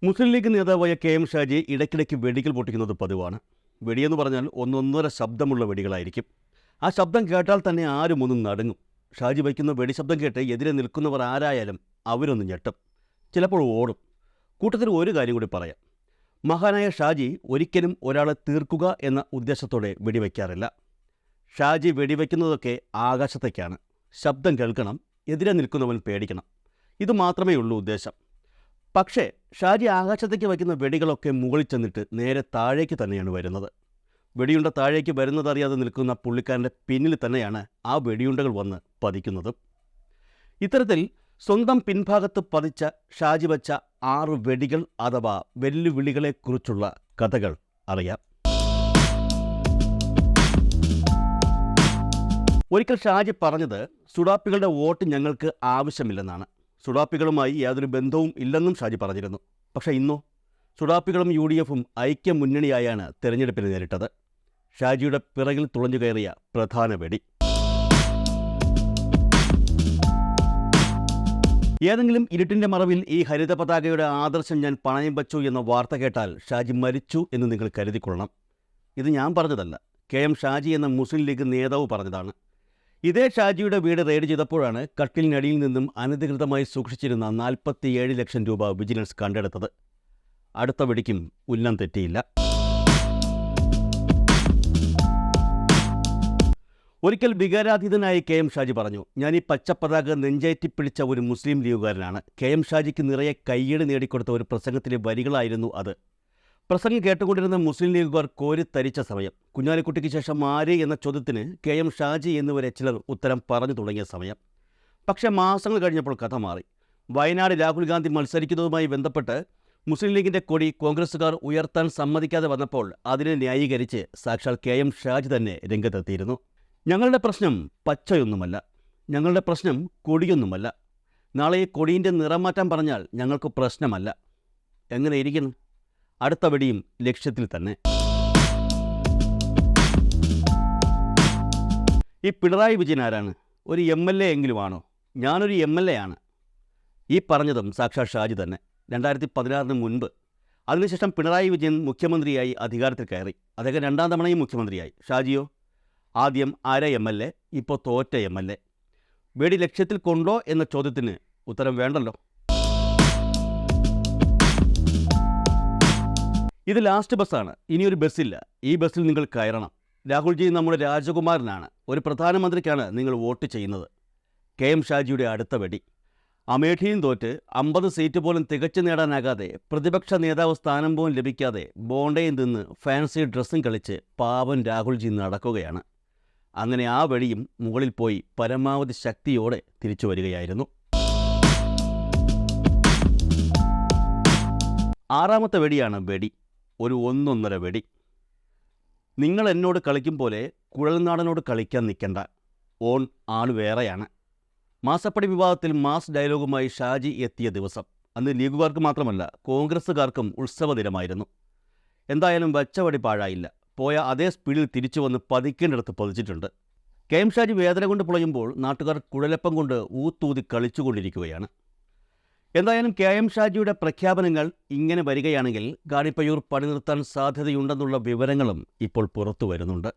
മുസ്ലിം league നേതാവായ K M. Shaji ഇടയ്ക്കിടയ്ക്ക് വെടികൾ പൊട്ടിക്കുന്നത് പതിവാണ്. വെടിയെന്ന് പറഞ്ഞാൽ ഒന്നൊന്നര ശബ്ദമുള്ള വെടികളായിരിക്കും. ആ ശബ്ദം കേട്ടാൽ തന്നെ ആരും ഒന്നും നടുങ്ങും. ഷാജി വയ്ക്കുന്ന വെടിശബ്ദം കേട്ട് എതിരെ നിൽക്കുന്നവർ ആരായാലും അവരൊന്ന് ഞെട്ടും, ചിലപ്പോൾ ഓടും. കൂട്ടത്തിൽ ഒരു കാര്യം കൂടി പറയാം. മഹാനായ ഷാജി ഒരിക്കലും ഒരാളെ തീർക്കുക എന്ന ഉദ്ദേശത്തോടെ വെടിവെക്കാറില്ല. ഷാജി വെടിവെക്കുന്നതൊക്കെ ആകാശത്തേക്കാണ്. ശബ്ദം കേൾക്കണം, എതിരെ നിൽക്കുന്നവൻ പേടിക്കണം. ഇത് മാത്രമേ ഉള്ളൂ ഉദ്ദേശം. പക്ഷേ ഷാജി ആകാശത്തേക്ക് വയ്ക്കുന്ന വെടികളൊക്കെ മുകളിൽ ചെന്നിട്ട് നേരെ താഴേക്ക് തന്നെയാണ് വരുന്നത്. വെടിയുണ്ട താഴേക്ക് വരുന്നതറിയാതെ നിൽക്കുന്ന പുള്ളിക്കാരൻ്റെ പിന്നിൽ തന്നെയാണ് ആ വെടിയുണ്ടകൾ വന്ന് പതിക്കുന്നത്. ഇത്തരത്തിൽ സ്വന്തം പിൻഭാഗത്ത് പതിച്ച ഷാജി വച്ച 6 വെടികൾ അഥവാ വെല്ലുവിളികളെക്കുറിച്ചുള്ള കഥകൾ അറിയാം. ഒരിക്കൽ ഷാജി പറഞ്ഞത് സുഡാപ്പികളുടെ വോട്ട് ഞങ്ങൾക്ക് ആവശ്യമില്ലെന്നാണ്. സുഡാപ്പികളുമായി യാതൊരു ബന്ധവും ഇല്ലെന്നും ഷാജി പറഞ്ഞിരുന്നു. പക്ഷേ ഇന്നോ സുഡാപ്പികളും UDFും ഐക്യമുന്നണിയായാണ് തെരഞ്ഞെടുപ്പിന് നേരിട്ടത്. ഷാജിയുടെ പിറകിൽ തുളഞ്ഞു കയറിയ പ്രധാന വെടി. ഏതെങ്കിലും ഇരുട്ടിൻ്റെ മറവിൽ ഈ ഹരിത പതാകയുടെ ആദർശം ഞാൻ പണയം വച്ചു എന്ന വാർത്ത കേട്ടാൽ ഷാജി മരിച്ചു എന്ന് നിങ്ങൾ കരുതിക്കൊള്ളണം. ഇത് ഞാൻ പറഞ്ഞതല്ല, കെ.എം. ഷാജി എന്ന മുസ്ലിം ലീഗ് നേതാവ് പറഞ്ഞതാണ്. ഇതേ ഷാജിയുടെ വീട് റെയ്ഡ് ചെയ്തപ്പോഴാണ് കട്ടിലിനടിയിൽ നിന്നും അനധികൃതമായി സൂക്ഷിച്ചിരുന്ന 47 ലക്ഷം രൂപ വിജിലൻസ് കണ്ടെടുത്തത്. അടുത്ത വെടിക്കും ഉന്നം തെറ്റിയില്ല. ഒരിക്കൽ വികാരാധീതനായി കെ.എം. ഷാജി പറഞ്ഞു, ഞാൻ ഈ പച്ചപ്പതാക നെഞ്ചേറ്റിപ്പിടിച്ച ഒരു മുസ്ലിം ലീഗുകാരനാണ്. കെ.എം. ഷാജിക്ക് നിറയെ കയ്യടി നേടിക്കൊടുത്ത ഒരു പ്രസംഗത്തിലെ വരികളായിരുന്നു അത്. പ്രസംഗം കേട്ടുകൊണ്ടിരുന്ന മുസ്ലിം ലീഗുകാർ കോരിത്തരിച്ച സമയം. കുഞ്ഞാലിക്കുട്ടിക്ക് ശേഷം ആര് എന്ന ചോദ്യത്തിന് കെ.എം. ഷാജി എന്നിവരെ ചിലർ ഉത്തരം പറഞ്ഞു തുടങ്ങിയ സമയം. പക്ഷേ മാസങ്ങൾ കഴിഞ്ഞപ്പോൾ കഥ മാറി. വയനാട് രാഹുൽ ഗാന്ധി മത്സരിക്കുന്നതുമായി ബന്ധപ്പെട്ട് മുസ്ലിം ലീഗിൻ്റെ കൊടി കോൺഗ്രസ്സുകാർ ഉയർത്താൻ സമ്മതിക്കാതെ വന്നപ്പോൾ അതിനെ ന്യായീകരിച്ച് സാക്ഷാൽ കെ.എം. ഷാജി തന്നെ രംഗത്തെത്തിയിരുന്നു. ഞങ്ങളുടെ പ്രശ്നം പച്ചയൊന്നുമല്ല, ഞങ്ങളുടെ പ്രശ്നം കൊടിയൊന്നുമല്ല. നാളെ ഈ കൊടിയിൻ്റെ നിറം മാറ്റാൻ പറഞ്ഞാൽ ഞങ്ങൾക്ക് പ്രശ്നമല്ല. എങ്ങനെ ഇരിക്കുന്നു? അടുത്ത വെടിയും ലക്ഷ്യത്തിൽ തന്നെ. ഈ പിണറായി വിജയൻ ആരാണ്? ഒരു MLA എങ്കിലും ആണോ? ഞാനൊരു MLA ആണ്. ഈ പറഞ്ഞതും സാക്ഷാൽ ഷാജി തന്നെ. 2016 മുൻപ്. അതിനുശേഷം പിണറായി വിജയൻ മുഖ്യമന്ത്രിയായി അധികാരത്തിൽ കയറി. അദ്ദേഹം 2ാം തവണയും മുഖ്യമന്ത്രിയായി. ഷാജിയോ ആദ്യം അര MLA, ഇപ്പോൾ തോറ്റ MLA. വെടി ലക്ഷ്യത്തിൽ കൊണ്ടോ എന്ന ചോദ്യത്തിന് ഉത്തരം വേണ്ടല്ലോ. ഇത് ലാസ്റ്റ് ബസ്സാണ്, ഇനിയൊരു ബസ്സില്ല. ഈ ബസ്സിൽ നിങ്ങൾ കയറണം. രാഹുൽജി നമ്മുടെ രാജകുമാരനാണ്. ഒരു പ്രധാനമന്ത്രിക്കാണ് നിങ്ങൾ വോട്ട് ചെയ്യുന്നത്. കെ.എം. ഷാജിയുടെ അടുത്ത വെടി. അമേഠിയും തോറ്റ് 50 സീറ്റ് പോലും തികച്ചു നേടാനാകാതെ, പ്രതിപക്ഷ നേതാവ് സ്ഥാനം പോലും ലഭിക്കാതെ, ബോണ്ടയിൽ നിന്ന് ഫാൻസി ഡ്രസ്സും കളിച്ച് പാവൻ രാഹുൽജി നടക്കുകയാണ്. അങ്ങനെ ആ വെടിയും മുകളിൽ പോയി പരമാവധി ശക്തിയോടെ തിരിച്ചു വരികയായിരുന്നു. 6ാമത്തെ വെടിയാണ് വെടി. ഒരു ഒന്നൊന്നര വെടി. നിങ്ങൾ എന്നോട് കളിക്കും പോലെ കുഴൽനാടനോട് കളിക്കാൻ നിൽക്കണ്ട. ഓൺ ആൾ വേറെയാണ്. മാസപ്പടി വിവാദത്തിൽ മാസ് ഡയലോഗുമായി ഷാജി എത്തിയ ദിവസം അന്ന് ലീഗുകാർക്ക് മാത്രമല്ല കോൺഗ്രസ്സുകാർക്കും ഉത്സവ ദിനമായിരുന്നു. എന്തായാലും വച്ച വടി പാഴായില്ല. പോയ അതേ സ്പീഡിൽ തിരിച്ചു വന്ന് പതിക്കേണ്ടിടത്ത് പതിച്ചിട്ടുണ്ട്. കെ.എം. ഷാജി വേദന കൊണ്ട് പുളയുമ്പോൾ നാട്ടുകാർ കുഴലപ്പം കൊണ്ട് ഊത്തൂതി കളിച്ചുകൊണ്ടിരിക്കുകയാണ്. എന്തായാലും കെ.എം. ഷാജിയുടെ പ്രഖ്യാപനങ്ങൾ ഇങ്ങനെ വരികയാണെങ്കിൽ ഗാഡിപ്പയ്യൂർ പണി നിർത്താൻ സാധ്യതയുണ്ടെന്നുള്ള വിവരങ്ങളും ഇപ്പോൾ പുറത്തു വരുന്നുണ്ട്.